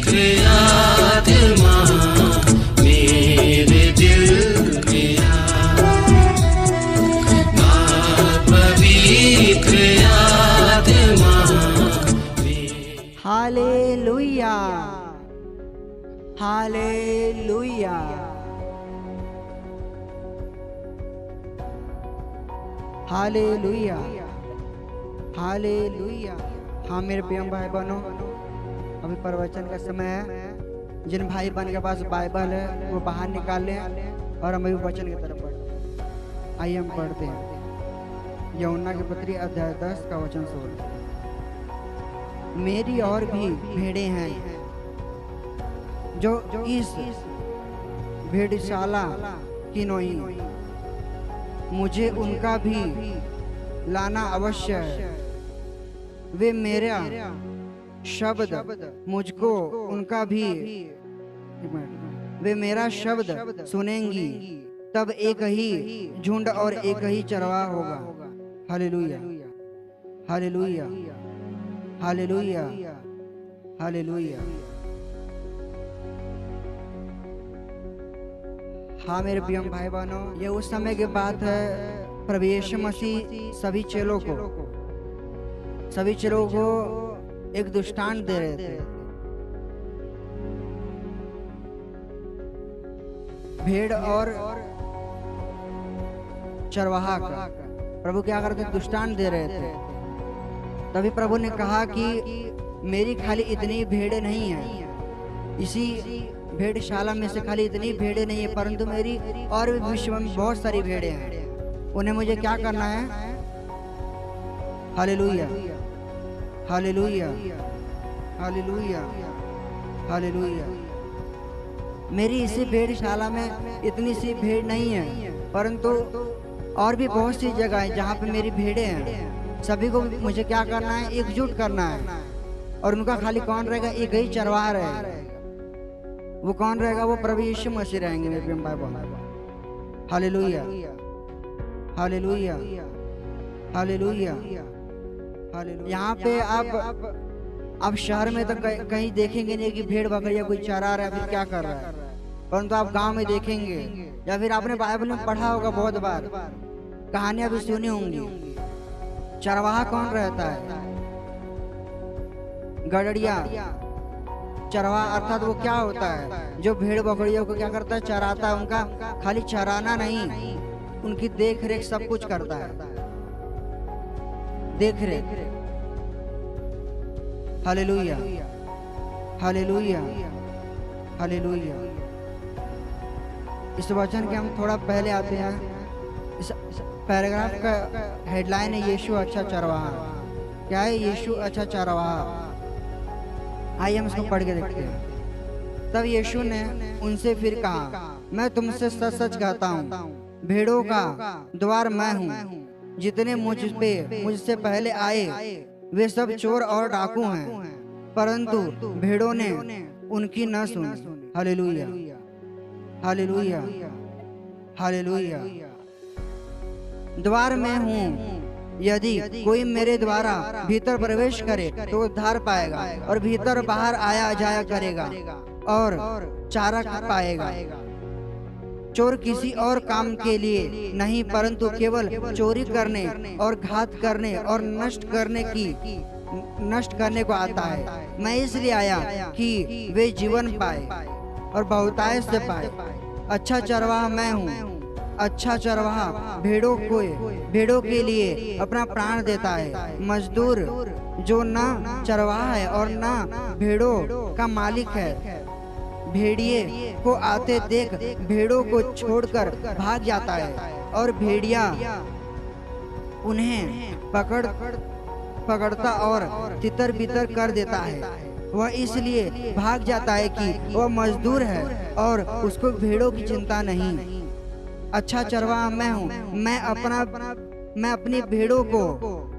आत्मा मेरे दिल में पवित्र आत्मा। Hallelujah, hallelujah. Hallelujah, hallelujah. हाँ मेरे प्रिय भाई बहनों, अभी प्रवचन का समय है। जिन भाई बहन के पास बाइबल है वो बाहर निकाल लें और हम अभी वचन की तरफ बढ़ते हैं। आइए हम पढ़ते हैं यूहन्ना की पत्री अध्याय 10 का वचन 16। मेरी और भी भेड़ें हैं जो इस भेड़शाला की नहीं, मुझे उनका भी लाना अवश्य है। वे मेरा शब्द मुझको उनका भी, वे मेरा शब्द सुनेंगी, तब एक ही झुंड और एक ही चरवाहा होगा। Hallelujah, hallelujah, hallelujah, hallelujah. हाँ मेरे प्रिय भाई बहनों, ये उस समय की बात है। प्रभु यीशु मसीह सभी चेलों को एक दृष्टांत दे रहे थे। भेड़ और चरवाहा का प्रभु क्या करते, दृष्टांत दे रहे थे। तभी प्रभु ने कहा कि मेरी खाली इतनी भेड़ें नहीं है, इसी भेड़शाला में से खाली इतनी भेड़ें नहीं है, परंतु मेरी और भी विश्व में बहुत सारी भेड़ें हैं। उन्हें मुझे क्या करना है? Hallelujah, hallelujah, hallelujah, hallelujah. मेरी इसी भेड़शाला में इतनी सी भेड़ नहीं है, परंतु और भी बहुत सी जगह है जहाँ पे मेरी भेड़ें हैं। सभी को मुझे क्या करना है? एकजुट करना है। और उनका खाली कौन रहेगा? एक ही चरवाहा रहेगा। वो कौन रहेगा? वो प्रभु यीशु मसीह रहेंगे मेरे प्रिय भाई बहन। Hallelujah, hallelujah, hallelujah, hallelujah. यहाँ पे आप शहर में तो कहीं देखेंगे नहीं कि भेड़ बकरिया कोई चरा रहा है फिर क्या कर रहा है, परंतु आप गांव में देखेंगे, या फिर आपने बाइबल में पढ़ा होगा बहुत बार, कहानियां भी सुनी होंगी। चरवाहा कौन रहता है? गड़ड़िया। चरवाहा अर्थात वो क्या होता है? जो भेड़ बकरियों को क्या करता है? चराता है। उनका खाली चराना नहीं, उनकी देख रेख सब कुछ करता है। देख रेख। Hallelujah, hallelujah, hallelujah. इस वचन के हम थोड़ा पहले आते हैं। इस पैराग्राफ का हेडलाइन है यीशु अच्छा चरवाहा। क्या है यीशु अच्छा चरवाहा? आइए हम इसको पढ़ के देखते हैं। तब यीशु ने उनसे फिर कहा, मैं तुमसे सच सच कहता हूँ, भेड़ों का द्वार मैं हूँ। जितने मुझसे पहले आए वे सब चोर और डाकू हैं, परंतु भेड़ों ने उनकी न सुनी। Hallelujah, hallelujah, hallelujah. द्वार मैं हूँ, यदि कोई मेरे द्वारा भीतर प्रवेश करे तो उद्धार पाएगा और भीतर बाहर आया जाया करेगा और चारा पाएगा। चोर किसी और काम के लिए नहीं, परंतु केवल चोरी करने और घात करने और नष्ट करने को आता है। मैं इसलिए आया कि वे जीवन पाए और बहुतायत से पाए। अच्छा चरवाहा मैं हूँ। अच्छा चरवाहा भेड़ों के लिए अपना प्राण देता है। मजदूर जो ना चरवाहा है और ना भेड़ों का मालिक है, भेड़िए को आते देख भेड़ों को छोड़कर भाग जाता है और भेड़िया उन्हें पकड़ता और तितर बितर कर देता है। वह इसलिए भाग जाता है कि वह मजदूर है और उसको भेड़ों की चिंता नहीं। अच्छा चरवाहा मैं हूँ। मैं अपनी भेड़ों को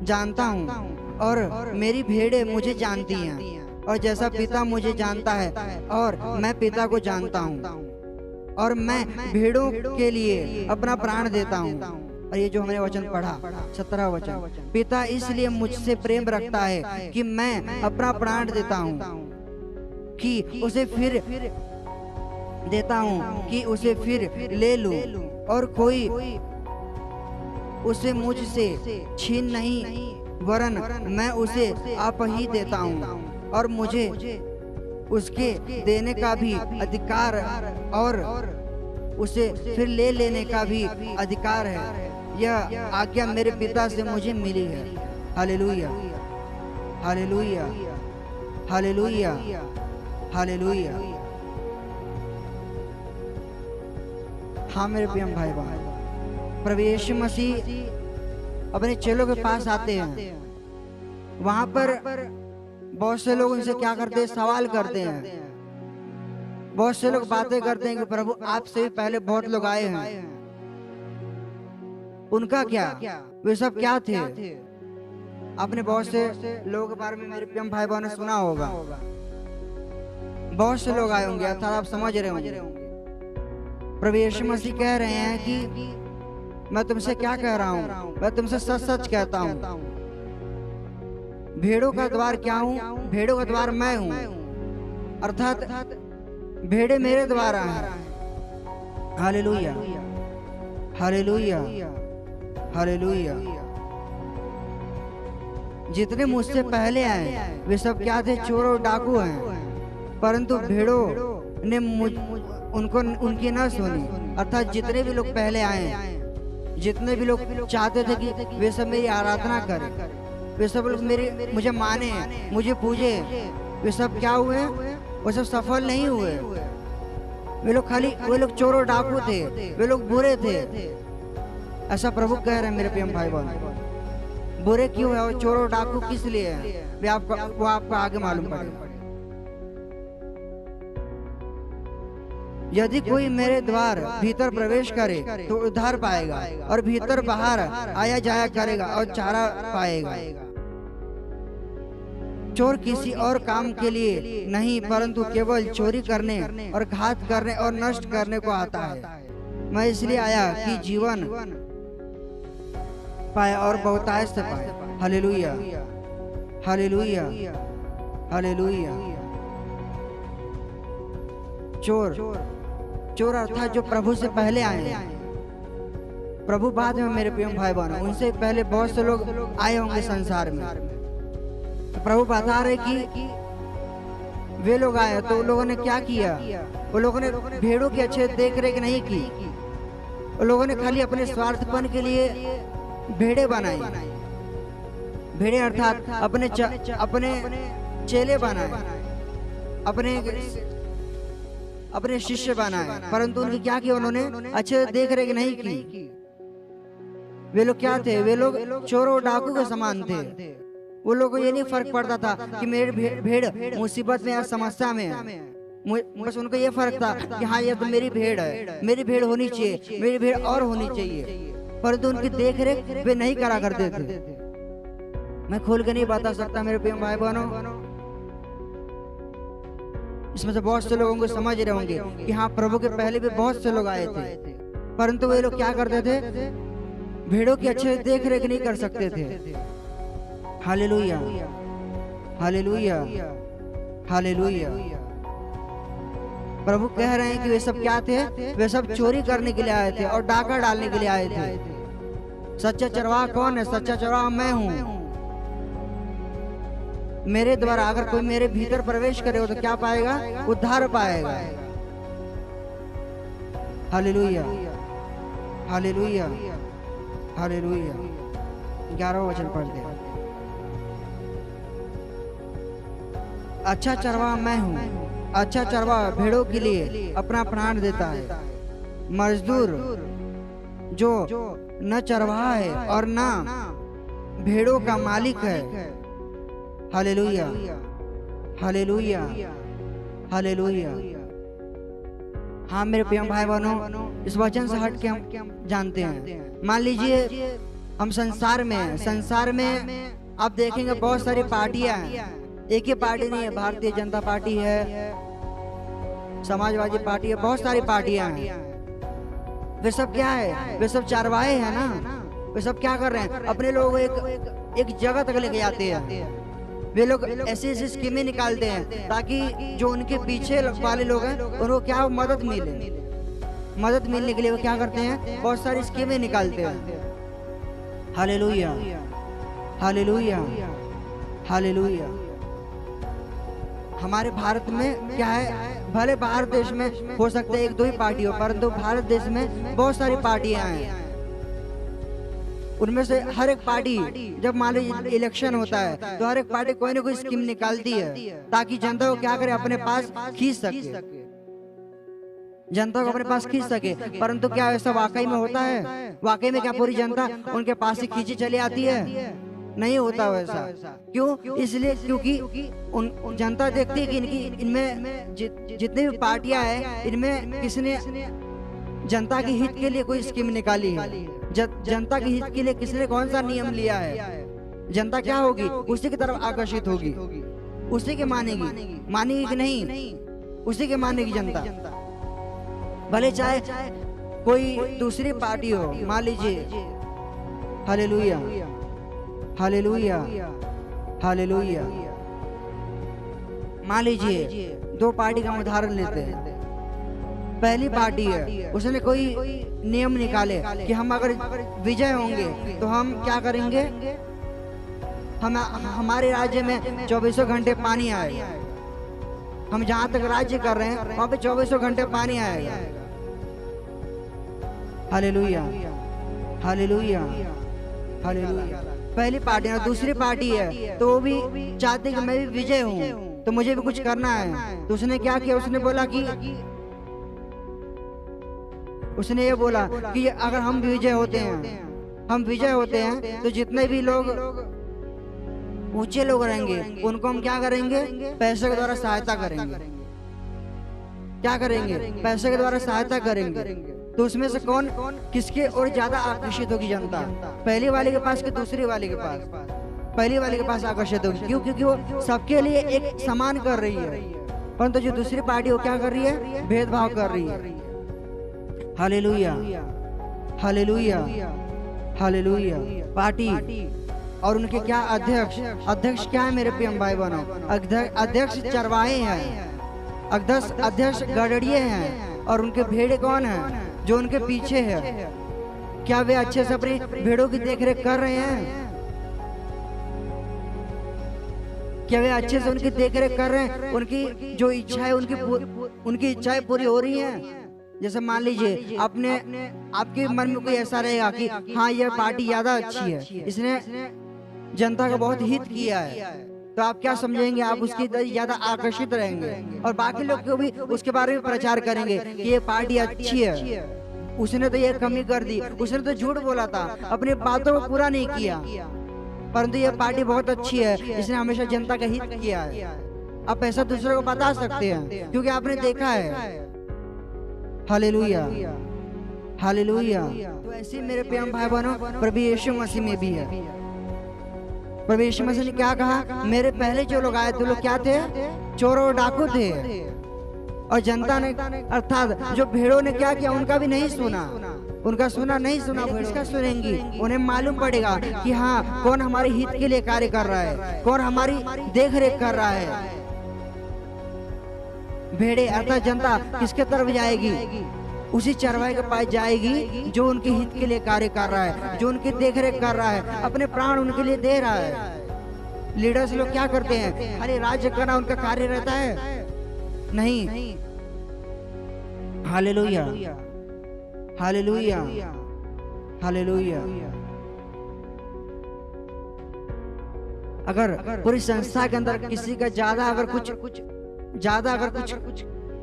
जानता हूँ और मेरी भेड़ें मुझे जानती हैं, और जैसा पिता मुझे जानता है और मैं पिता को जानता हूँ और मैं भेड़ों के लिए अपना प्राण देता हूँ। और ये जो हमने वचन पढ़ा 17 वचन, पिता इसलिए मुझसे प्रेम रखता है कि मैं अपना प्राण देता हूँ कि उसे फिर देता हूँ कि उसे फिर ले लूं, और कोई उसे मुझसे छीन नहीं, वरन मैं उसे आप ही देता हूँ, और मुझे उसके देने का भी अधिकार और उसे फिर ले लेने का भी अधिकार है। यह आज्ञा मेरे पिता से मुझे मिली है। Hallelujah, hallelujah, hallelujah, hallelujah. हाँ मेरे प्रिय भाई बहन, प्रभु यीशु मसीह अपने चेलों के पास आते हैं। वहां पर बहुत से लोग उनसे क्या करते हैं, सवाल करते हैं। बहुत से लोग बातें करते हैं कि प्रभु आपसे भी पहले बहुत लोग आए हैं, उनका क्या, वे सब क्या थे। आपने बहुत से लोगों के बारे में मेरे प्रिय भाई बहनों ने सुना होगा। बहुत से लोग आए होंगे, अर्थात आप समझ रहे होंगे। प्रभु यीशु मसीह कह रहे हैं कि मैं तुमसे क्या कह रहा हूँ, मैं तुमसे सच सच कहता हूँ, भेड़ों का द्वार क्या हूँ, भेड़ों का द्वार मैं हूँ, अर्थात भेड़े मेरे द्वारा हैं। Hallelujah, hallelujah, hallelujah. जितने मुझसे पहले आए वे सब क्या थे, चोर और डाकू हैं, परंतु भेड़ों ने उनको उनकी न सुनी। अर्थात जितने भी लोग पहले आए, जितने भी लोग चाहते थे कि वे सब मेरी आराधना करें, वे सब लोग मुझे माने, मुझे पूजे, वे सब क्या हुए, वो सब सफल नहीं हुए। वे लोग चोर और डाकू थे, वे लोग बुरे थे। ऐसा प्रभु कह रहे हैं मेरे प्रिय भाई बहन। बुरे क्यों है और चोर और डाकू किस लिए है, वो आपको आगे मालूम पड़ेगा। यदि कोई मेरे द्वार भीतर प्रवेश करे तो उद्धार पाएगा, और भीतर बाहर आया जाया करेगा और चारा पाएगा। चोर किसी और काम के लिए नहीं, परंतु केवल चोरी करने और घात करने और नष्ट करने को आता है। मैं इसलिए आया कि जीवन पाए और बहुतायत से पाए। Hallelujah, hallelujah, hallelujah. चोर अर्थात जो प्रभु से पहले आए, प्रभु बाद में मेरे प्रिय भाई बहनों, उनसे पहले बहुत से लोग आए होंगे संसार में। तो प्रभु बता रहे कि वे लोग आए तो उन लोगों ने क्या किया, वो लोगों ने भेड़ों की अच्छे देख रेख नहीं की, वो लोगों ने खाली अपने स्वार्थपन के लिए भेड़े बनाई। भेड़े अर्थात अपने चेले बनाए, अपने शिष्य बनाए, परंतु उनकी क्या किया, उन्होंने अच्छे देख रेख नहीं की। वे लोग क्या थे, वे लोग चोर और डाकू के समान थे। वो लोगों को ये नहीं फर्क पड़ता था कि मेरी भेड़ मुसीबत में या समस्या में है, बस उनको ये फर्क था कि हाँ ये तो मेरी भेड़ है, मेरी भेड़ होनी चाहिए, मेरी भेड़ और होनी चाहिए, परंतु उनकी देख रेख वे नहीं करा करते थे। मैं खोल के नहीं बता सकता मेरे प्रिय भाई बहनों, इसमें से बहुत से लोगों को समझ रहे होंगे कि हाँ प्रभु के पहले भी बहुत से लोग आए थे, परंतु वे लोग क्या करते थे, भेड़ों की अच्छे देख रेख नहीं कर सकते थे। Hallelujah, hallelujah, hallelujah. प्रभु कह रहे हैं कि वे सब क्या थे, वे सब चोरी करने के लिए आए थे और डाका डालने के लिए आए थे। सच्चा चरवाहा कौन है, सच्चा चरवाहा मैं हूँ। मेरे द्वारा अगर कोई मेरे भीतर प्रवेश करे हो तो क्या पाएगा, उद्धार पाएगा। Hallelujah, hallelujah, hallelujah. 11वां वचन पढ़ते हैं। अच्छा चरवाहा मैं हूँ, अच्छा चरवाहा भेड़ों के लिए अपना प्राण देता है। मजदूर जो न चरवाहा है और न भेड़ों का मालिक है। Hallelujah, hallelujah, hallelujah. हाँ मेरे प्रिय भाई बहनों, इस वचन से हट के हम जानते हैं, मान लीजिए हम संसार में हैं, संसार में आप देखेंगे बहुत सारी पार्टियां हैं। एक ही पार्टी नहीं है, भारतीय जनता पार्टी है, समाजवादी पार्टी है, बहुत सारी पार्टियां हैं। वे सब क्या है, वे सब चरवाहे हैं ना। वे सब क्या कर रहे हैं, अपने लोगों को एक जगह तक लेके जाते हैं। वे लोग ऐसी ऐसी स्कीमें निकालते हैं ताकि जो उनके पीछे वाले लोग हैं उनको क्या मदद मिले। मदद मिलने के लिए वो क्या करते हैं, बहुत सारी स्कीमें निकालते हैं। Hallelujah, hallelujah, hallelujah. हमारे भारत में क्या है, भले भारत देश में हो सकता है एक दो ही पार्टी हो, परंतु भारत देश में बहुत सारी पार्टियां हैं। उनमें से हर एक पार्टी जब मान लीजिए इलेक्शन होता है तो हर एक पार्टी कोई ना कोई स्कीम निकालती है ताकि जनता को क्या करे, अपने पास खींच सके, जनता को अपने पास खींच सके। परंतु क्या ऐसा वाकई में होता है? वाकई में क्या पूरी जनता उनके पास ही खींची चली आती है? नहीं होता वैसा। क्यों? इसलिए क्योंकि उन जनता देखती है कि इनमें जितनी भी पार्टियां हैं इनमें किसने जनता के हित के लिए कोई स्कीम निकाली है, जनता के हित के लिए किसने कौन सा नियम लिया है, जनता क्या होगी, उसी की तरफ आकर्षित होगी, उसी के मानेगी कि नहीं, उसी के मानेगी जनता। भले चाहे कोई दूसरी पार्टी हो, मान लीजिए, हालेलुया, हालेलुया, हालेलुया। मान लीजिए दो पार्टी का उदाहरण लेते हैं। पहली पार्टी है, उसने कोई नियम निकाले कि हम अगर विजय होंगे तो हम क्या करेंगे, हम हमारे राज्य में 24 घंटे पानी आएगा। हम जहां तक राज्य कर रहे हैं वहां पे 24 घंटे पानी आएगा। Hallelujah, hallelujah, hallelujah. पहली पार्टी है। दूसरी पार्टी है तो वो भी चाहती कि मैं भी विजय हूँ तो मुझे भी कुछ करना है। तो उसने क्या किया, उसने बोला कि उसने ये बोला कि अगर हम विजय होते हैं तो जितने भी लोग ऊंचे लोग रहेंगे उनको हम क्या करेंगे, पैसे के द्वारा सहायता करेंगे। क्या करेंगे? पैसे के द्वारा सहायता करेंगे। तो उसमें से कौन किसके और ज्यादा आकर्षित होगी जनता, पहली वाले के पास कि दूसरी वाले के पास? पहली वाले के पास आकर्षित होगी। क्यों? क्योंकि वो सबके लिए एक समान कर रही है, परंतु जो दूसरी पार्टी वो क्या कर रही है, भेदभाव कर रही है। Hallelujah, hallelujah, hallelujah. पार्टी और उनके क्या अध्यक्ष क्या है मेरे प्रिय भाई बहनों? अध्यक्ष चरवाहे हैं, अध्यक्ष गड़ड़िए हैं, और उनके भेड़े कौन है, जो उनके पीछे है। क्या वे अच्छे से अपनी भेड़ों की देखरेख कर रहे हैं? क्या वे अच्छे से उनकी देखरेख कर रहे हैं? उनकी जो इच्छा है उनकी इच्छाएं पूरी हो रही हैं? जैसे मान लीजिए आपके मन में कोई ऐसा रहेगा कि हाँ यह पार्टी ज्यादा अच्छी है, इसने जनता का बहुत हित किया है, तो आप क्या समझेंगे, आप उसकी ज्यादा आकर्षित रहेंगे और बाकी लोग को भी उसके बारे में प्रचार करेंगे कि ये पार्टी अच्छी है। उसने तो ये कमी कर दी, उसने तो झूठ बोला था, अपनी बातों को पूरा नहीं किया, परंतु ये पार्टी बहुत अच्छी है, इसने हमेशा जनता का हित किया है। आप ऐसा दूसरे को बता सकते हैं क्योंकि आपने देखा है। Hallelujah, hallelujah. तो ऐसे मेरे प्यारे भाई बहनों प्रभु यीशु मसीह में भी है। प्रभु यीशु मसीह ने क्या कहा, मेरे पहले जो लोग आए थे लोग क्या थे, चोर और डाकू थे, और जनता ने अर्थात जो भेड़ों ने क्या किया उनका भी नहीं सुना, नहीं सुना। इसका सुनेंगी, उन्हें मालूम पड़ेगा कि हाँ कौन हमारे हित के लिए कार्य कर रहा है, कौन हमारी देख रेख कर रहा है। भेड़े अर्थात जनता किसके तरफ जाएगी, उसी चरवाहे के पास जाएगी जो उनके हित के लिए कार्य कर रहा है, जो उनकी देखरेख कर रहा है, अपने प्राण उनके लिए दे रहा है। लीडर्स लोग क्या करते हैं, खाली राज्य करना उनका कार्य रहता है? नहीं। Hallelujah, hallelujah, hallelujah. अगर पूरी संस्था के अंदर किसी का ज्यादा अगर कुछ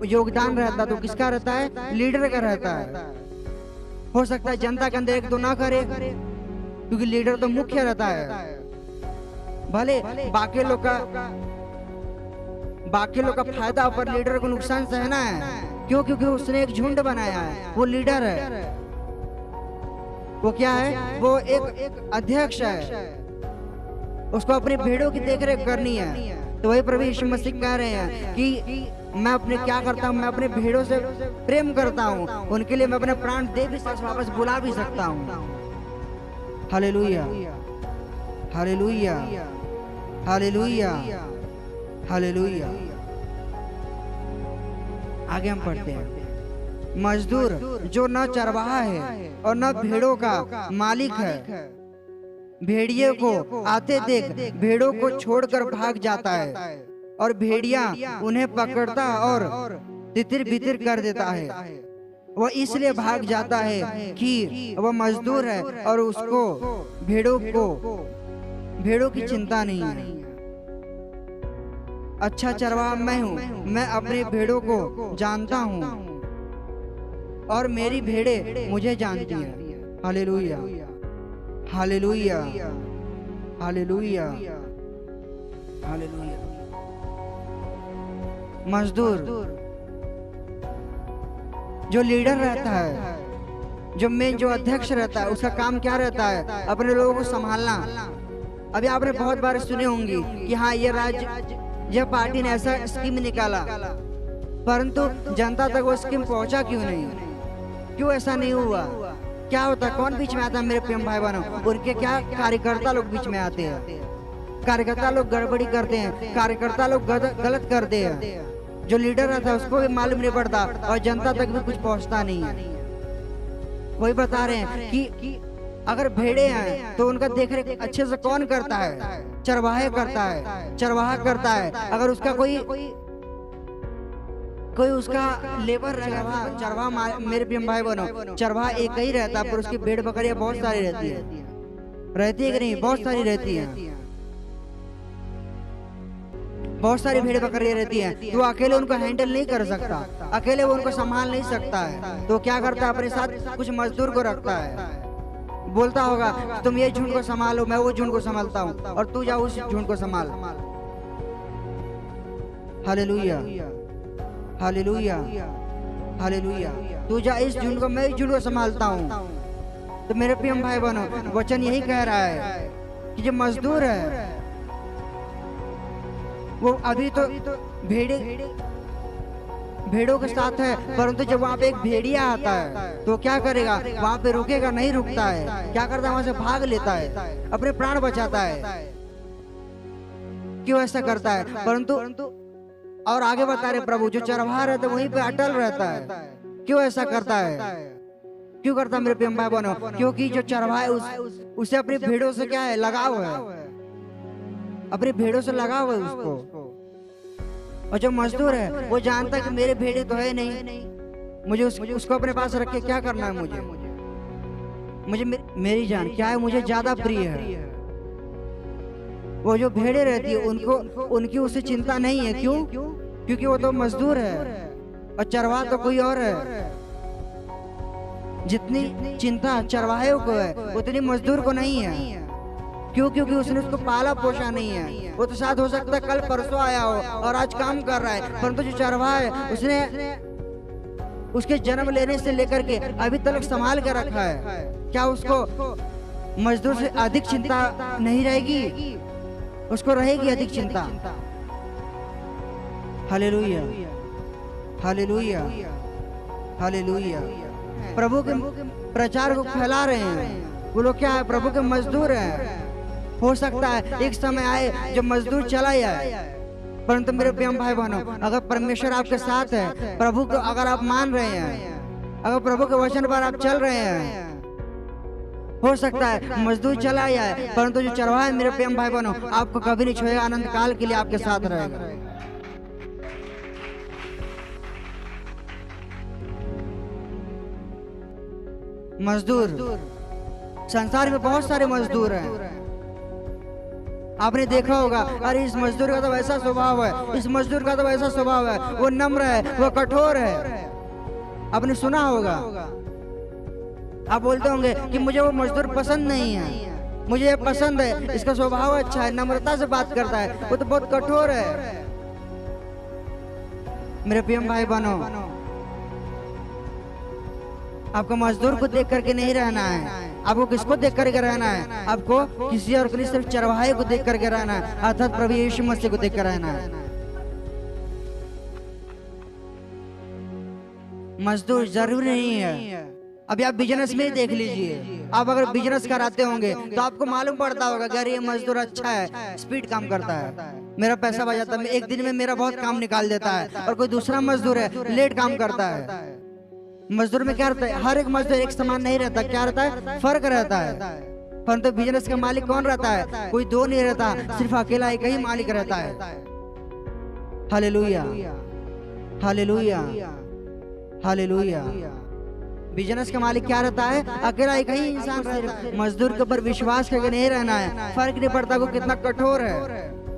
योगदान रहता तो किसका रहता है, लीडर का रहता है। हो सकता है जनता के अंदर एक दो ना करे क्योंकि लीडर तो मुख्य रहता है। भले बाकी लोग का फायदा पर लीडर को नुकसान सहना है। क्यों? क्योंकि उसने एक झुंड बनाया है, वो लीडर है। वो क्या है, वो एक अध्यक्ष है, उसको अपनी भेड़ों की देखरेख करनी है। तो वही प्रभु यीशु मसीह कह रहे हैं कि मैं अपने क्या करता हूँ, मैं अपने भेड़ों से प्रेम करता हूँ, उनके लिए मैं अपने प्राण दे भी सकता, वापस बुला भी सकता हूँ। Hallelujah, hallelujah, hallelujah, hallelujah. आगे हम पढ़ते हैं। मजदूर जो न चरवाहा है और न भेड़ों का मालिक है, भेड़िए को आते देख भेड़ों को छोड़कर भाग जाता है और भेड़िया उन्हें पकड़ता और तितिर बितिर कर देता है। वह इसलिए भाग जाता है कि वह मजदूर है और उसको भेड़ों की चिंता नहीं है। अच्छा चरवाहा मैं हूँ, मैं अपने भेड़ों को जानता हूँ और मेरी भेड़ें मुझे जानती हैं। Hallelujah, hallelujah, hallelujah, hallelujah. मजदूर जो लीडर रहता है, जो अध्यक्ष रहता है, उसका काम क्या रहता है? अपने लोगों को संभालना। अभी आपने बहुत बार सुने होंगे कि हाँ यह पार्टी ने ऐसा स्कीम निकाला, परंतु जनता तक वो स्कीम पहुंचा क्यों नहीं? क्यों ऐसा नहीं हुआ? क्या होता है? कौन बीच में आता है मेरे प्रेम भाई बहनों? उनके क्या कार्यकर्ता लोग बीच में आते हैं। कार्यकर्ता लोग गड़बड़ी करते हैं, कार्यकर्ता लोग गलत करते हैं। जो लीडर रहता है उसको भी मालूम नहीं पड़ता और जनता तक भी कुछ पहुंचता नहीं है। वही बता रहे हैं कि अगर भेड़े हैं तो उनका देखरेख अच्छे से कौन करता है? चरवाहा करता है, चरवाहा करता है। अगर उसका कोई उसका लेबर चरवाहा मेरे प्रिय भाई बहनों, चरवाहा एक ही रहता है पर उसकी भेड़ बकरियां बहुत सारी रहती है कि नहीं? बहुत सारी रहती है, बहुत सारी भेड़ बकरियां रहती हैं। तो अकेले उनको हैंडल नहीं कर सकता, अकेले वो उनको संभाल नहीं सकता है। तो क्या करता है? अपने साथ कुछ मजदूर को रखता है। बोलता होगा तुम ये झुंड को संभालो, मैं वो झुंड को संभालता हूँ और तू जा उस झुंड को संभाल। Hallelujah, hallelujah, hallelujah. तू जा इस झुंड को, मैं इस झुंड को संभालता हूँ। तो मेरे प्रिय भाई बहनों, वचन यही कह रहा है कि जो मजदूर है वो अभी तो भेड़ों के साथ है, परंतु जब वहाँ पे एक भेड़िया आता है तो क्या करेगा? वहाँ पे रुकेगा नहीं, रुकता है। क्या करता है? वहाँ से भाग लेता है, अपने प्राण बचाता है। क्यों ऐसा करता है? परंतु और आगे बता रहे प्रभु, जो चरवाहा रहता है वहीं पे अटल रहता है। क्यों ऐसा करता है? क्यों करता है मेरे प्रिय भाई बहनों? क्योंकि जो चरवाहा है उसे अपनी भेड़ों से क्या है? लगाव है, अपनी भेड़ों से लगाव है उसको। और जो मजदूर है वो जानता है कि मेरे भेड़े तो है नहीं, मुझे उसको अपने पास रख के क्या करना है? मुझे मेरी जान क्या है मुझे ज्यादा प्रिय है। वो जो भेड़े रहती है उनकी उसे चिंता नहीं है। क्यों? क्योंकि वो तो मजदूर है और चरवाहा तो कोई और है। जितनी चिंता चरवाहे को है उतनी मजदूर को नहीं है। क्यों? क्योंकि उसने उसको पाला पोषा नहीं है। वो तो साथ हो सकता है कल परसों आया हो और आज काम कर रहा है, परंतु जो चरवाहा है उसने उसके जन्म लेने से लेकर के अभी तक संभाल कर रखा है। क्या उसको मजदूर से अधिक चिंता नहीं रहेगी? उसको रहेगी अधिक चिंता। Hallelujah, hallelujah, hallelujah. प्रभु के प्रचार को फैला रहे हैं वो लोग। क्या है? प्रभु के मजदूर हैं। हो सकता है एक समय आए जो मजदूर चला जाए, परंतु मेरे प्रिय भाई बहनों, अगर परमेश्वर आपके साथ है, प्रभु को अगर आप मान रहे हैं, अगर प्रभु के वचन पर आप चल रहे हैं, हो सकता है मजदूर चला जाए, परंतु जो चरवाहा है मेरे प्रिय भाई बहनों आपको कभी नहीं छोड़ेगा, अनंत काल के लिए आपके साथ रहेगा। मजदूर, संसार में बहुत सारे मजदूर हैं। आपने देखा होगा, अरे इस मजदूर का तो वैसा स्वभाव है, इस मजदूर का तो वैसा स्वभाव है, वो नम्र है, वो कठोर है। आपने सुना होगा। आप बोलते होंगे कि मुझे वो मजदूर पसंद नहीं है, मुझे ये पसंद है, इसका स्वभाव अच्छा है, नम्रता से बात करता है, वो तो बहुत कठोर है। मेरे प्रिय भाई बहनों, आपको मजदूर को देख करके नहीं रहना है। आपको किसको देख करके रहना है? आपको किसी और के सिर्फ चरवाहे को देख करके रहना है, अर्थात प्रभु यीशु मसीह को देख कर रहना है। मजदूर जरूरी नहीं है अभी आप बिजनेस में ही देख लीजिए, आप अगर बिजनेस कराते होंगे तो आपको मालूम पड़ता होगा कि अरे ये मजदूर अच्छा है, स्पीड काम करता है, मेरा पैसा बचाता है, एक दिन में मेरा बहुत काम निकाल देता है। और कोई दूसरा मजदूर है लेट काम करता है। मजदूर में क्या रहता है, हर एक मजदूर एक समान नहीं रहता, क्या रहता है, फर्क रहता है। परंतु बिजनेस का मालिक कौन रहता है, कोई दो नहीं रहता, सिर्फ अकेला एक ही मालिक रहता है। Hallelujah, hallelujah, hallelujah. बिजनेस का मालिक क्या रहता है, अकेला एक ही इंसान रहता है। मजदूर के ऊपर विश्वास करके नहीं रहना है। फर्क नहीं पड़ता वो कितना कठोर है,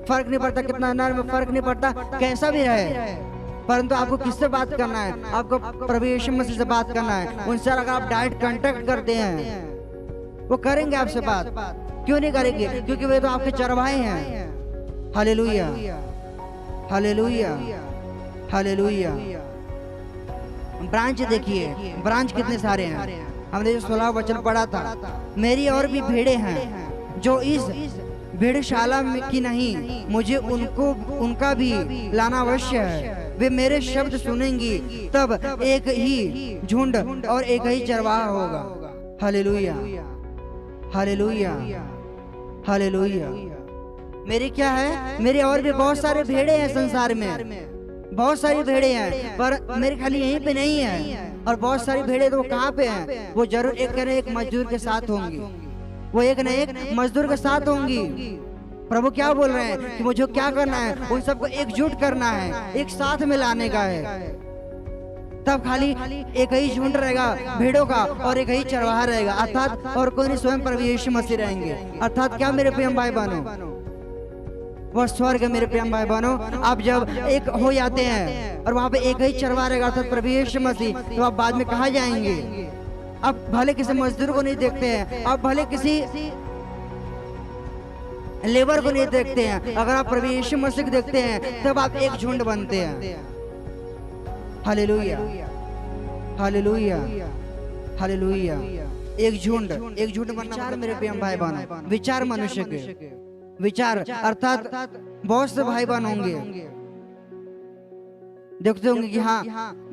फर्क नहीं पड़ता कितना नर्म, फर्क नहीं पड़ता कैसा भी रहे, परंतु आपको किससे बात करना है, आपको प्रभु यीशु मसीह से बात करना है। उनसे अगर आप डायरेक्ट कांटेक्ट करते हैं वो करेंगे आपसे बात, क्यों नहीं करेंगे, क्योंकि वे तो आपके चरवाहे हैं। Hallelujah, hallelujah, hallelujah. ब्रांच देखिए, ब्रांच कितने सारे हैं। हमने जो 16 वचन पढ़ा था, मेरी और भी भेड़े हैं जो इस भेड़शाला की नहीं, मुझे उनका भी लाना अवश्य है। वे मेरे शब्द सुनेंगी, तब एक ही झुंड और एक ही चरवाहा होगा। Hallelujah, hallelujah, hallelujah. मेरी क्या है, मेरे और भी बहुत सारे भेड़े हैं संसार में, बहुत सारी भेड़े हैं, पर मेरे खाली यहीं पे नहीं है। और बहुत सारी भेड़े तो कहाँ पे हैं, वो जरूर एक न एक मजदूर के साथ होंगी, वो एक न एक मजदूर के साथ होंगी। प्रभु क्या बोल रहे हैं कि मुझे क्या करना है, उन सबको एकजुट करना है, एक साथ में लाने का है। तब खाली एक ही झुंड रहेगा भेड़ों का और एक ही चरवाहा रहेगा, अर्थात और कोई नहीं, स्वयं प्रभु यीशु मसीह रहेंगे। अर्थात क्या मेरे प्रिय भाई बहनों, वह स्वर्ग मेरे प्रिय भाई बहनों, आप जब एक हो जाते हैं और वहाँ पे एक ही चरवाहा रहेगा अर्थात प्रभु यीशु मसीह, तो आप बाद में कहाँ जाएंगे। आप भले किसी मजदूर को नहीं देखते हैं, आप भले किसी लेबर को नहीं देखते हैं, अगर आप प्रभु यीशु मसीह को देखते हैं तब आप एक झुंड बनते हैं। Hallelujah, hallelujah, hallelujah. एक झुंड बनना। विचार मेरे प्रिय भाई बहनों, विचार मनुष्य के विचार, अर्थात बहुत से भाई बहन होंगे देखते होंगे कि हाँ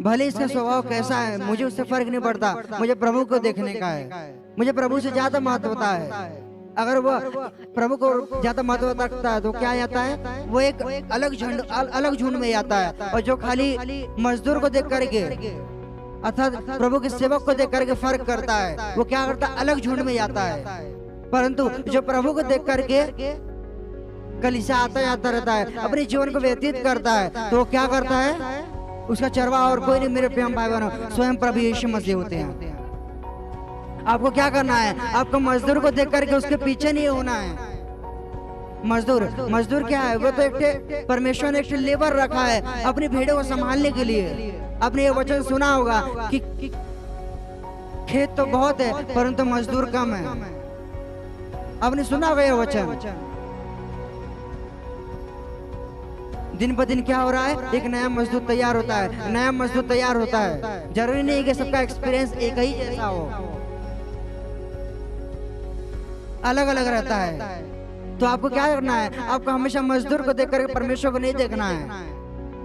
भले इसका स्वभाव कैसा है, मुझे उससे फर्क नहीं पड़ता, मुझे प्रभु को देखने का है, मुझे प्रभु से ज्यादा महत्वता है। अगर वो प्रभु को ज्यादा महत्व रखता है तो क्या आता है, वो एक अलग झुंड में आता है। और जो खाली मजदूर को देख करके अर्थात प्रभु के सेवक को देख करके फर्क करता है, वो क्या करता है, अलग झुंड में आता है। परंतु जो प्रभु को देख करके कलीसिया आता जाता रहता है, अपने जीवन को व्यतीत करता है, तो वो क्या करता है, उसका चरवाहा और कोई नहीं मेरे प्रिय भाई बहनों, स्वयं प्रभु यीशु मसीह होते हैं। आपको क्या करना है, आपको मजदूर को देख करके उसके पीछे नहीं होना है। मजदूर क्या है, वो तो एक परमेश्वर ने एक लेबर रखा है अपनी भेड़ों को संभालने के लिए। आपने ये वचन सुना होगा कि खेत तो बहुत है परंतु मजदूर कम है। आपने सुना होगा ये वचन। दिन ब दिन क्या हो रहा है, एक नया मजदूर तैयार होता है, नया मजदूर तैयार होता है। जरूरी नहीं कि सबका एक्सपीरियंस एक ही जैसा हो, अलग अलग रहता है। तो आपको क्या करना है, आपको हमेशा मजदूर को देख करके परमेश्वर को नहीं देखना है।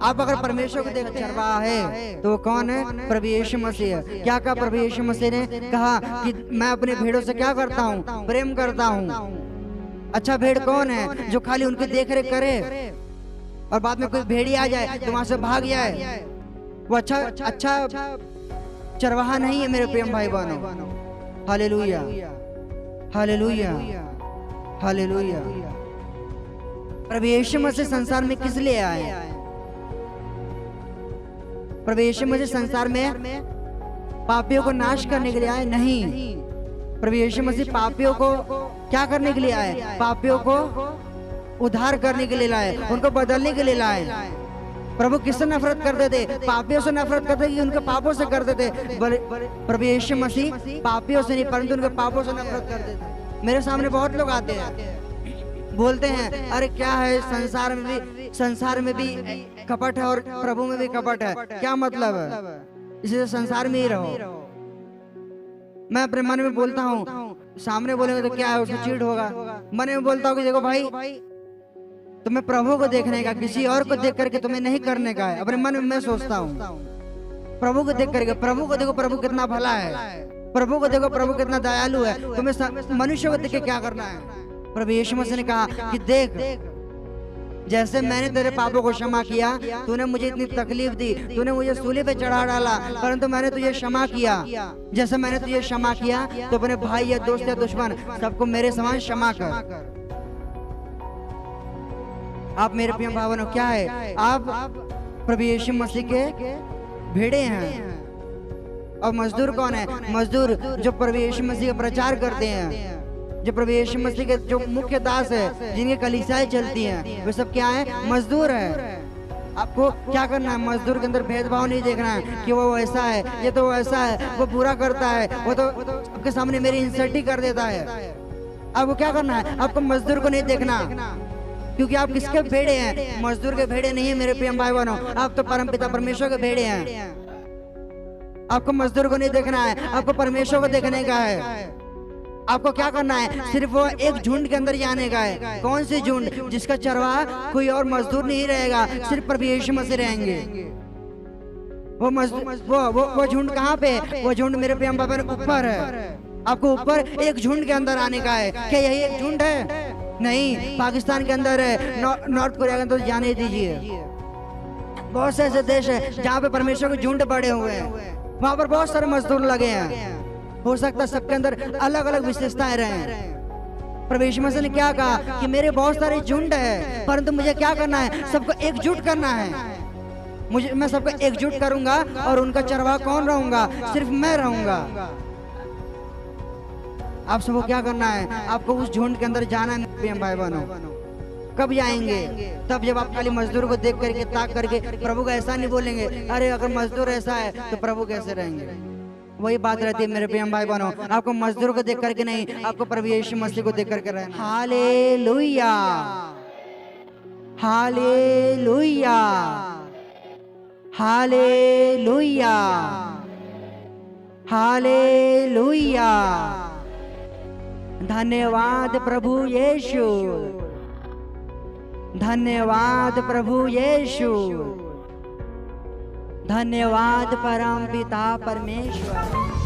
आप अगर परमेश्वर को देख चरवाहा है तो वो कौन है, प्रभु यीशु मसीह है। क्या कहा प्रभु यीशु मसीह ने, कहा कि मैं अपने भेड़ों से क्या करता हूँ, प्रेम करता हूँ। अच्छा भेड़ कौन है, जो खाली उनकी देख रेख करे और बाद में कोई भेड़ी आ जाए तो वहां से भाग जाए, वो अच्छा चरवाहा नहीं है मेरे प्रेम भाई बहनों। Hallelujah, hallelujah, hallelujah. प्रभु यीशु मसीह संसार में किस लिए आए, प्रभु यीशु मसीह संसार में पापियों को नाश करने के लिए आए नहीं। प्रभु यीशु मसीह पापियों को क्या करने के लिए आए, पापियों को उद्धार करने के लिए लाए, उनको बदलने के लिए लाए। प्रभु किससे नफरत करते थे, पापियों से नफरत करते कि उनके पापों से करते थे। प्रभु यीशु मसीह पापियों से नहीं परंतु उनके पापों से नफरत करते थे। मेरे सामने बहुत लोग आते हैं, बोलते हैं अरे क्या है, संसार में भी कपट है और प्रभु में भी कपट है। क्या मतलब है, इसे संसार में ही रहो। मैं अपने मन में बोलता हूँ, सामने बोलेंगे तो क्या है, उसको चीड़ होगा। मन में बोलता हूँ कि देखो भाई, तुम्हें प्रभु को देखने का, किसी और को देख करके तुम्हें नहीं करने का है। अपने मन में मैं सोचता हूँ, प्रभु को देख करके, प्रभु को देखो, प्रभु कितना भला है। प्रभु को देखो, प्रभु कितना दयालु है, तुम्हें मनुष्य को देख के क्या करना है। प्रभु यीशु मसीह ने कहा कि देख, जैसे मैंने तेरे पापों को क्षमा किया, तूने मुझे इतनी तकलीफ दी, तूने मुझे सूली पे चढ़ा डाला, परंतु मैंने तुझे क्षमा किया। जैसे मैंने तुझे क्षमा किया, तो अपने भाई या दोस्त या दुश्मन सबको मेरे समान क्षमा कर। आप मेरे प्रिय भाइयों, क्या है, आप प्रभु यीशु मसीह के भेड़े हैं। और मजदूर कौन है? मजदूर जो प्रभु यीशु मसीह का प्रचार करते हैं, जो प्रभु यीशु मसीह के जो मुख्य दास है, जिनकी कलीसियाएं चलती हैं, वे सब क्या है? मजदूर है। आपको क्या करना है? मजदूर के अंदर भेदभाव नहीं देखना है कि वो ऐसा है, ये तो वैसा है, वो बुरा करता है, वो तो आपके सामने मेरी इंसल्ट ही कर देता है। आपको क्या करना है? आपको मजदूर को नहीं देखना, क्योंकि आप किसके भेड़े हैं? मजदूर के भेड़े नहीं है मेरे प्रिय भाई बहनों, आप तो परमपिता परमेश्वर के भेड़े हैं। आपको मजदूर को नहीं देखना है, आपको परमेश्वर को देखने का है। आपको क्या करना है? सिर्फ वो एक झुंड के अंदर जाने का है। कौन सी झुंड? जिसका चरवाहा कोई और मजदूर नहीं रहेगा, सिर्फ प्रभु यीशु मसीह रहेंगे। वो मजदूर, वो झुंड कहाँ पे है? वो झुंड मेरे प्रिय भाई बहनों ऊपर है। आपको ऊपर एक झुंड के अंदर आने का है। क्या यही एक झुंड है? नहीं, पाकिस्तान के अंदर है, नॉर्थ कोरिया के अंदर जाने दीजिए। बहुत से ऐसे देश है जहाँ पे परमेश्वर के झुंड बड़े हुए हैं, वहां पर बहुत सारे मजदूर लगे हैं। हो सकता है सबके अंदर अलग अलग विशेषताएं रहे। प्रभु यीशु मसीह ने क्या कहा कि मेरे बहुत सारे झुंड है, परंतु मुझे क्या करना है? सबको एकजुट करना है। मैं सबको एकजुट करूंगा और उनका चरवाहा कौन रहूंगा? सिर्फ मैं रहूंगा। आप सबको क्या करना है? आपको उस झुंड के अंदर जाना है प्रिय भाई बहनों। कब जाएंगे? तब जब आप खाली मजदूर को देख करके, ताक करके प्रभु को ऐसा नहीं बोलेंगे, अरे अगर मजदूर ऐसा है तो प्रभु कैसे रहेंगे। वही बात रहती है मेरे प्रिय भाई बहनों, आपको मजदूर को देख करके नहीं, आपको प्रभु यीशु मसीह को देख करके रहना। Hallelujah, hallelujah, hallelujah, hallelujah. धन्यवाद प्रभु यीशु, धन्यवाद प्रभु यीशु, धन्यवाद परम पिता परमेश्वर।